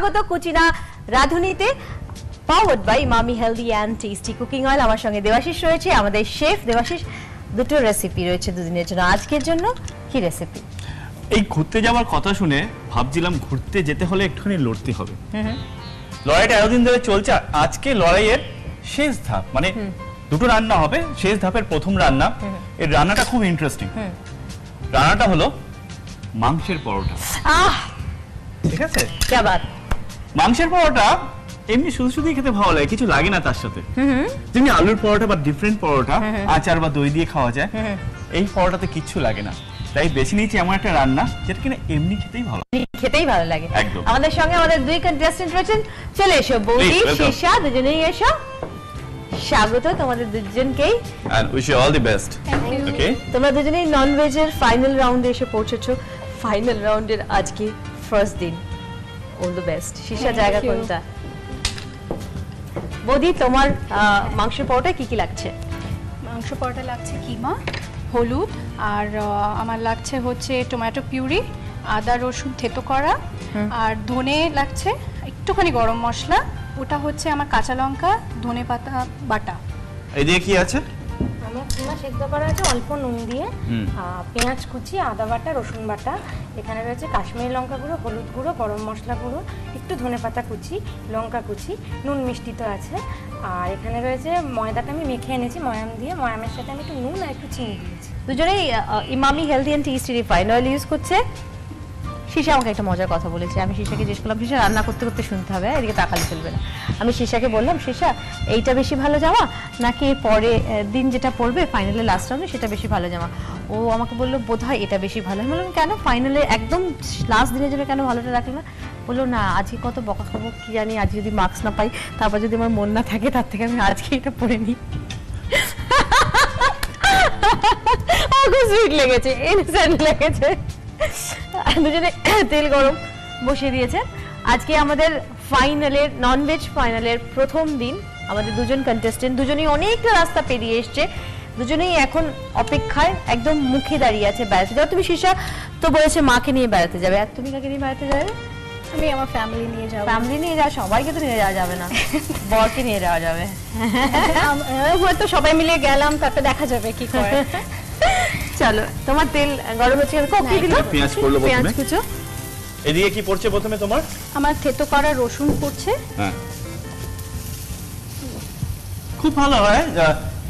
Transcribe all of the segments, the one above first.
স্বাগত কুচিনা রাঁধুনিতে powered by Emami healthy and tasty cooking oil. আমার সঙ্গে দেবাশিস রয়েছে, আমাদের শেফ দেবাশিস। দুটো রেসিপি রয়েছে দুদিনের জন্য। আজকের জন্য কি রেসিপি? এই ঘুরতে যাওয়ার কথা শুনে ভাবছিলাম ঘুরতে যেতে হলে একটুখানি লড়তে হবে। লড়াইটা এতদিন ধরে চলছে, আজকে লড়াইয়ের শেষ ধাপ, মানে দুটো রান্না হবে, শেষ ধাপের প্রথম রান্না। এই রান্নাটা খুব ইন্টারেস্টিং। রান্নাটা হলো মাংসের পরোটা। ঠিক আছে, কি বাত! মাংসের পরোটা এমনি শুধু শুধুই খেতে ভালো লাগে, কিছু লাগে না তার সাথে। যেমনি আলুর পরোটা বা ডিফারেন্ট পরোটা আচার বা দই দিয়ে খাওয়া যায়, এই পরোটাতে কিচ্ছু লাগে না। তাই বেছে নিয়েছি এমন একটা রান্না যেটা কিনা এমনি খেতেই ভালো লাগে। একদম। আমাদের সঙ্গে আমাদের দুই কন্টেস্টেন্ট রয়েছেন। চলে এসো বৌদি, শিশা, দুজনেই এসো। স্বাগত তোমাদের দুজনকেই। and wish you all the best. Okay, তোমরা দুজনেই নন ভেজের ফাইনাল রাউন্ডে এসে পৌঁছেছো। ফাইনাল রাউন্ডের আজকে ফার্স্ট দিন। All the best. শিশা, জায়গা কোনটা? বৌদি, তোমার মাংসের পরোটা কি কি লাগছে? মাংস পরোটা লাগছে কিমা, হলুদ, আর আমার লাগছে হচ্ছে টমেটো পিউরি, আদা রসুন থেতো করা, আর ধনে লাগছে একটুখানি গরম মশলা, ওটা হচ্ছে আমার কাঁচা লঙ্কা, ধনে পাতা বাটা। এই দিয়ে কি আছে? আমার কিমা সেদ্ধ করা আছে অল্প নুন দিয়ে, পেঁয়াজ কুচি, আদা বাটা, রসুন বাটা, এখানে রয়েছে কাশ্মীরি লঙ্কা গুঁড়ো, হলুদ গুঁড়ো, গরম মশলা গুঁড়ো, একটু ধনেপাতা কুচি, লঙ্কা কুচি, নুন মিষ্টি তো আছে। আর এখানে রয়েছে ময়দাটা আমি মেখে এনেছি ময়াম দিয়ে, ময়ামের সাথে আমি একটু নুন আর একটু চিনি দিয়েছি। দুজনেই Emami healthy and tasty refined oil use করছে। শিশা আমাকে একটা মজার কথা বলেছে। আমি শিশাকে জিজ্ঞেস করলাম, শিশা রান্না করতে করতে শুনতে হবে, এদিকে তাকালে চলবে না। আমি শিশাকে বললাম, শিশা এইটা বেশি ভালো জামা নাকি পরে দিন যেটা পড়বে ফাইনালে লাস্ট রাউন্ডে সেটা বেশি ভালো জামা? ও আমাকে বললো বোধহয় এটা বেশি ভালো। আমি বললাম কেন, ফাইনালে একদম লাস্ট দিনের জন্য কেন ভালোটা রাখলো না? বললো না, আজকে কত বকা খাবো কি জানি, আজ যদি মার্কস না পাই, তারপর যদি আমার মন না থাকে, তার থেকে আমি আজকে এটা পড়ে নিই। খুব সুইট লেগেছে, ইনসেন্ট লেগেছে। দুজনে তেল গরম বসিয়ে দিয়েছে। আজকে আমাদের ফাইনালের ননভেজ ফাইনালের প্রথম দিন। আমাদের দুজন কন্টেস্টেন্ট দুজনেই অনেকটা রাস্তা পেরিয়ে এসছে। দুজনেই এখন অপেক্ষায় একদম মুখে দাঁড়িয়ে আছে বেড়াতে যাওয়া। তুমি শিশা তো বলেছে মাকে নিয়ে বেড়াতে যাবে, আর তুমি কাকে নিয়ে বেড়াতে যাবে? আমি আমার ফ্যামিলি নিয়ে যাবো। ফ্যামিলি নিয়ে যাওয়া, সবাইকে তো নিয়ে যাওয়া যাবে না, বরকে নিয়ে যাওয়া যাবে। হয়তো সবাই মিলে গেলাম, তারপর দেখা যাবে কি করে। চলো, তোমার তেল গরম হচ্ছে, কি দিল? পেঁয়াজ করলো প্রথমে। পেঁয়াজ কুচো। এদিকে কি পড়ছে প্রথমে তোমার? আমার থেতো করা রসুন পড়ছে। হ্যাঁ, খুব ভালো হয়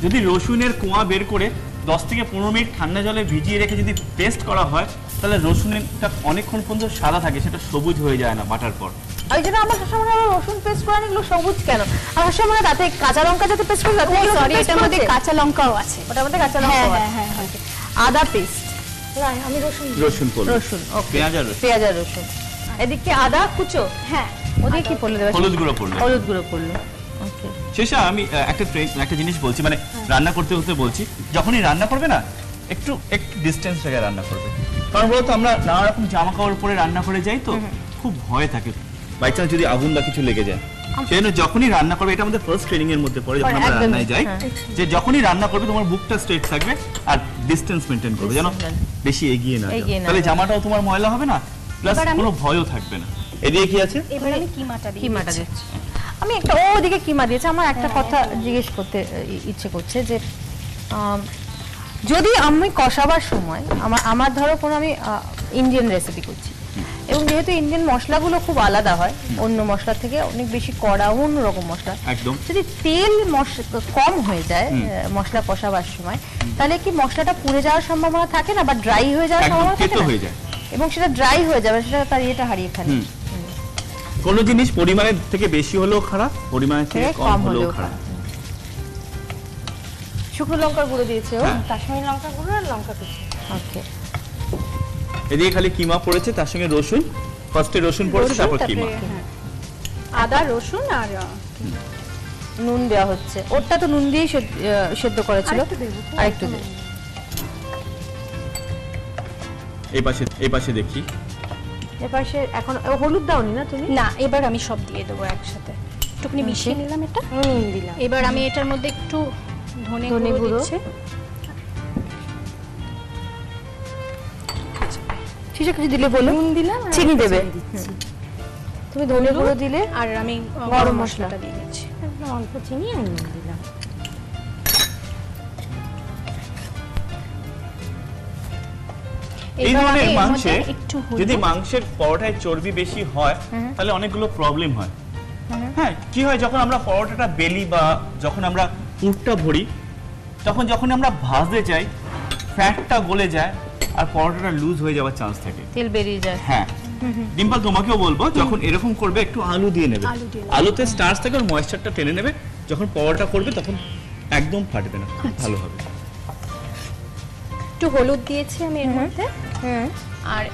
যদি রসুনের কোয়া বের করে 10 থেকে 15 মিনিট ঠান্ডা জলে ভিজিয়ে রেখে যদি পেস্ট করা হয়, তাহলে রসুনটা অনেকক্ষণ পর্যন্ত সাদা থাকে, সেটা সবুজ হয়ে যায় না বাটার পর। ওই জন্য আমার সবসময় রসুন পেস্ট করে এগুলো সবুজ কেন? আমার সবসময় তাতে কাঁচা লঙ্কা যাতে পেস্ট করে, সরি, এটার মধ্যে কাঁচা লঙ্কাও আছে। ওটার মধ্যে কাঁচা লঙ্কা আছে। হ্যাঁ, আদা পেস্ট না, আমি রসুন পড়লো। রসুন, ওকে, পেঁয়াজ আর রসুন। এদিকে আদা কুচো। হ্যাঁ, ওদিকে কি পড়লো? হলুদ গুঁড়ো পড়লো। হলুদ গুঁড়ো পড়লো। ওকে শেষা, আমি একটা জিনিস বলছি, মানে রান্না করতে করতে বলছি, যখনই রান্না করবে না একটু ডিস্টেন্স রেখে রান্না করবে। কারণ বলতো আমরা নানা রকম জামা কাপড় পরে রান্না করে যাই, তো খুব ভয় থাকে বাই চান্স যদি আগুন বা কিছু লেগে যায়। সেজন্য যখনই রান্না করবে, এটা আমাদের ফার্স্ট ট্রেনিং এর মধ্যে পড়ে যখন আমরা রান্নায় যাই, যে যখনই রান্না করবে তোমার বুকটা স্ট্রেট থাকবে আর ডিস্টেন্স মেইনটেইন করবে, যেন বেশি এগিয়ে না যাও। তাহলে জামাটাও তোমার ময়লা হবে না, প্লাস কোনো ভয়ও থাকবে না। এদিকে কি আছে? এবার আমি কিমাটা দিচ্ছি। আমি একটা ওদিকে কিমা দিয়েছে। আমার একটা কথা জিজ্ঞেস করতে ইচ্ছে করছে, যে যদি আমি কষাবার সময় আমার ধরো কোনো আমি ইন্ডিয়ান রেসিপি করছি, এবং যেহেতু ইন্ডিয়ান মশলাগুলো খুব আলাদা হয় অন্য মশলা থেকে, অনেক বেশি কড়া, অন্যরকম মশলা, একদম, যদি তেল কম হয়ে যায় মশলা কষাবার সময়, তাহলে কি মশলাটা পুড়ে যাওয়ার সম্ভাবনা থাকে না, বা ড্রাই হয়ে যাওয়ার সম্ভাবনা থাকে না? এবং সেটা ড্রাই হয়ে যাবে, সেটা তার ইয়েটা হারিয়ে ফেলে। কোন জিনিস পরিমাণের থেকে বেশি হলেও খারাপ, পরিমাণের থেকে কম হলেও খারাপ। শুকনো লঙ্কার গুঁড়ো দিয়েছে ও, কাশ্মীরি লঙ্কা গুঁড়ো আর লঙ্কা কুচি। ওকে, এদিকে খালি কিমা পড়েছে, তার সঙ্গে রসুন, ফার্স্টে রসুন পড়েছে, তারপর কিমা, আদা রসুন আর নুন দেওয়া হচ্ছে। ওটা তো নুন দিয়েই সেদ্ধ করেছিল, আরেকটু দেব। এই পাশে দেখি, এপাশে এখন হলুদ দাওনি না তুমি? না, এবার আমি সব দিয়ে দেবো একসাথে। একটুখানি মিশিয়ে নিলাম, এটা দিলাম। এবার আমি এটার মধ্যে একটু ধনে গুঁড়ো দিচ্ছি। শিশা কিছু দিলে বলো। নুন দিলাম, চিনি দেবে। তুমি ধনে গুঁড়ো দিলে আর আমি গরম গরম মশলা। মশলাটা দিয়ে দিচ্ছি। একদম অল্প চিনি আর নুন দিলাম। এই এবার ধরনের আমি এর মাংসে মধ্যে একটু হলুদ, যদি মাংসের পরোটায় চর্বি বেশি হয় তাহলে অনেকগুলো প্রবলেম হয়। হ্যাঁ, কি হয় যখন আমরা পরোটাটা বেলি বা যখন আমরা পুরটা ভরি, তখন যখন আমরা ভাজতে যাই ফ্যাটটা গলে যায় আর পরোটাটা লুজ হয়ে যাওয়ার চান্স থাকে। তেল বেরিয়ে যায়। হ্যাঁ, ডিম্পল তোমাকেও বলবো যখন এরকম করবে একটু আলু দিয়ে নেবে। আলু দিয়ে নেবে। আলুতে স্টার্চ থাকে আর ময়েশ্চারটা টেনে নেবে, যখন পরোটা করবে তখন একদম ফাটবে না, খুব ভালো হবে। একটু হলুদ দিয়েছি আমি এর মধ্যে, আর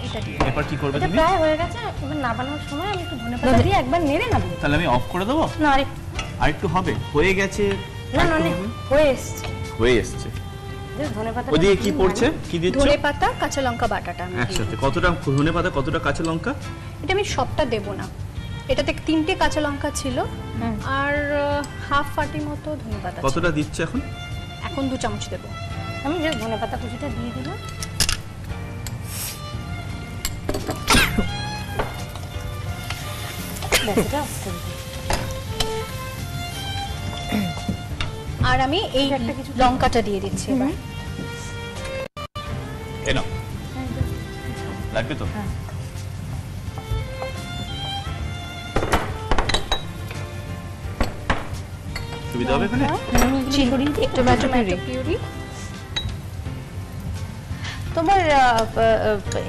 এটা দিয়ে এরপর কি করবে এটা তুমি? প্রায় হয়ে গেছে, এবার নাবানোর সময় আমি একটু ধনেপাতা দিয়ে একবার নেড়ে নাবো। তাহলে আমি অফ করে দেবো? না আর একটু হবে, হয়ে গেছে, না আরেকটু না হবে? হয়ে এসছে। হয়ে এসছে। ধনেপাতা ওদিকে কি পড়ছে, কি দিচ্ছ? ধনে পাতা, কাঁচা লঙ্কা বাটাটা আমি দিই। একসাথে কতটা ধনে পাতা, কতটা কাঁচা লঙ্কা? এটা আমি সবটা দেব না, এটাতে 3টে কাঁচা লঙ্কা ছিল আর হাফ ফাটি মতো ধনে পাতা ছিল। কতটা দিচ্ছে এখন? এখন 2 চামচ দেব। আমি যে ধনেপাতা কুচিটা দিয়ে দিলাম। ব্যাস, এটা off করে দিই। আর আমি এই একটা কিছু লঙ্কাটা দিয়ে দিচ্ছি এবার। এ নাও, লাগবে তো? সুবিধা হবে এখানে? চিনি, টমেটো পিউরি। তোমার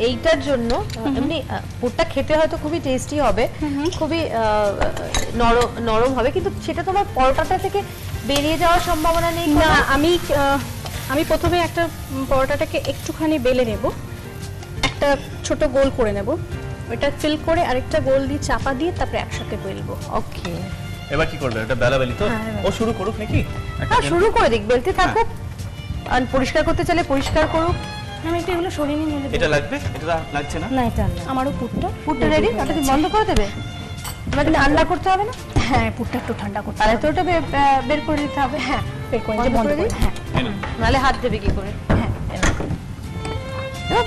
এইটার জন্য এমনি পুরটা খেতে হয়তো খুবই টেস্টি হবে, খুবই নরম হবে, কিন্তু সেটা তোমার পরোটাটা থেকে বেরিয়ে যাওয়ার সম্ভাবনা নেই? না, আমি প্রথমে একটা পরোটাটাকে একটুখানি বেলে নেব, একটা ছোট গোল করে নেব, ওটা ফিল করে আরেকটা গোল দিয়ে চাপা দিয়ে তারপরে একসাথে বেলবো। ওকে, এবার কি করবে? এটা বেলাবেলি তো? ও শুরু করুক নাকি? একটা হ্যাঁ শুরু করে দিক, বেলতে থাকুক, আর পরিষ্কার করতে চাইলে পরিষ্কার করুক। আমি একটু এগুলো সরিয়ে নিয়ে নিলে এটা লাগবে? এটা লাগছে না? না, এটা না। আমারও পুরটা পুরটা রেডি, ওটা কি বন্ধ করে দেবে? তোমাকে ঠান্ডা করতে হবে না? হ্যাঁ, পুরটা একটু ঠান্ডা করতে তাহলে হবে। তো ওটা বের করে দিতে হবে। হ্যাঁ, বের করে বন্ধ দিয়ে বন্ধ করে করে দিই? হ্যাঁ এই নাও। নাহলে হাত দেবে কি করে? হ্যাঁ। এবার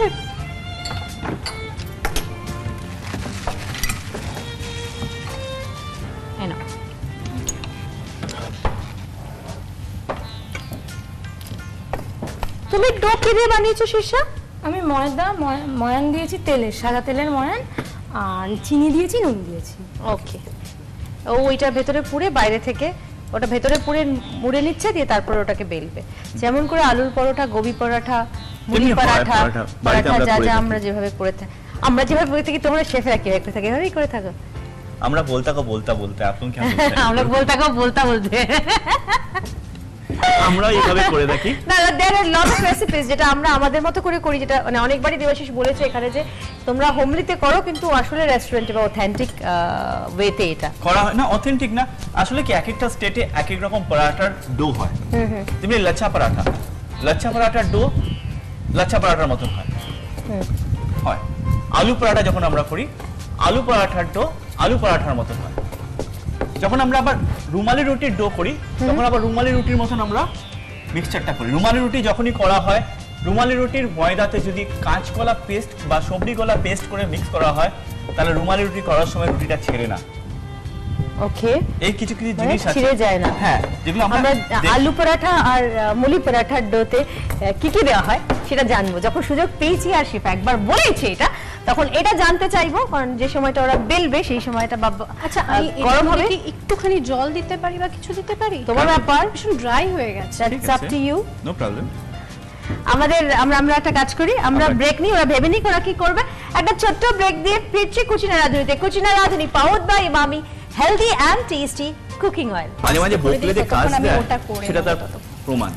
এই নাও। তুমি ডো কি দিয়ে বানিয়েছো শীর্ষা? আমি ময়ান দিয়েছি, তেলের সাদা তেলের ময়ান, আর চিনি দিয়েছি, নুন দিয়েছি। ওকে, ও ওইটার ভেতরে পুরে বাইরে থেকে ওটা ভেতরে পুরে মুড়ে নিচ্ছে, দিয়ে তারপর ওটাকে বেলবে, যেমন করে আলুর পরোটা, গোবি পরোটা, মুড়ি এমনি হয় পরোটা, পরোটা, বাড়িতে পরোটা আমরা যা করে যা থাকি। আমরা যেভাবে করে থাকি, আমরা যেভাবে করে থাকি, তোমরা শেফরা কিভাবে করে থাকি, এভাবেই করে থাকো। আমরা বলতে আপনি কেমন আমরা বলতে আমরা এইভাবে করে থাকি। না, there are lot of recipes যেটা আমরা আমাদের মতো করে করি, যেটা মানে অনেকবারই দেবাশিস বলেছে এখানে যে তোমরা হোমলিতে করো, কিন্তু আসলে রেস্টুরেন্টে বা অথেন্টিক ওয়েতে এটা করা হয় না, অথেন্টিক না। আসলে কি এক একটা স্টেটে এক এক রকম পরাঠার ডো হয়। তেমনি লাচ্ছা পরাঠার ডো লাচ্ছা পরাঠার মতন হয়। হয় আলু পরাঠা যখন আমরা করি, আলু পরাঠার ডো আলু পরাঠার মতন হয়। যখন আমরা আবার রুমালি রুটির ডো করি, তখন আবার রুমালি রুটির মতন আমরা মিক্সচারটা করি। রুমালি রুটি যখনই করা হয়, রুমালি রুটির ময়দাতে যদি কাঁচকলা পেস্ট বা সবজি কলা পেস্ট করে মিক্স করা হয়, তাহলে রুমালি রুটি করার সময় রুটিটা ছেড়ে না। ওকে, এই কিছু কিছু মানে জিনিস আছে, ছিঁড়ে যায় না। হ্যাঁ, যেগুলো আমরা আমরা দেখ- আলু পরাঠা আর মুলি পরাঠার ডোতে কি কি দেওয়া হয় সেটা জানবো যখন সুযোগ পেয়েছি, আর শিফা একবার বলেছে এটা, তখন এটা জানতে চাইবো, কারণ যে সময়টা ওরা বেলবে সেই সময়টা আচ্ছা, আমি গরম গরম হবে। হবে, একটুখানি জল দিতে পারি বা কিছু দিতে পারি? তোমার ব্যাপার, ভীষণ ড্রাই হয়ে গেছে। ঠিক that's up আছে, to you. no problem। আমরা একটা কাজ করি, আমরা আমরা- ব্রেক নিই, ওরা ভেবে নিক ওরা কি করবে। একটা ছোট্ট ব্রেক দিয়ে ফিরছি কুচিনা রাঁধুনিতে। কুচিনা Radhuni powered by Emami healthy and tasty cooking oil. মাঝে মাঝে বকলে যে কাজ ততক্ষণ আমি দেয়, ওটা করে সেটা তার নেবো প্রমাণ।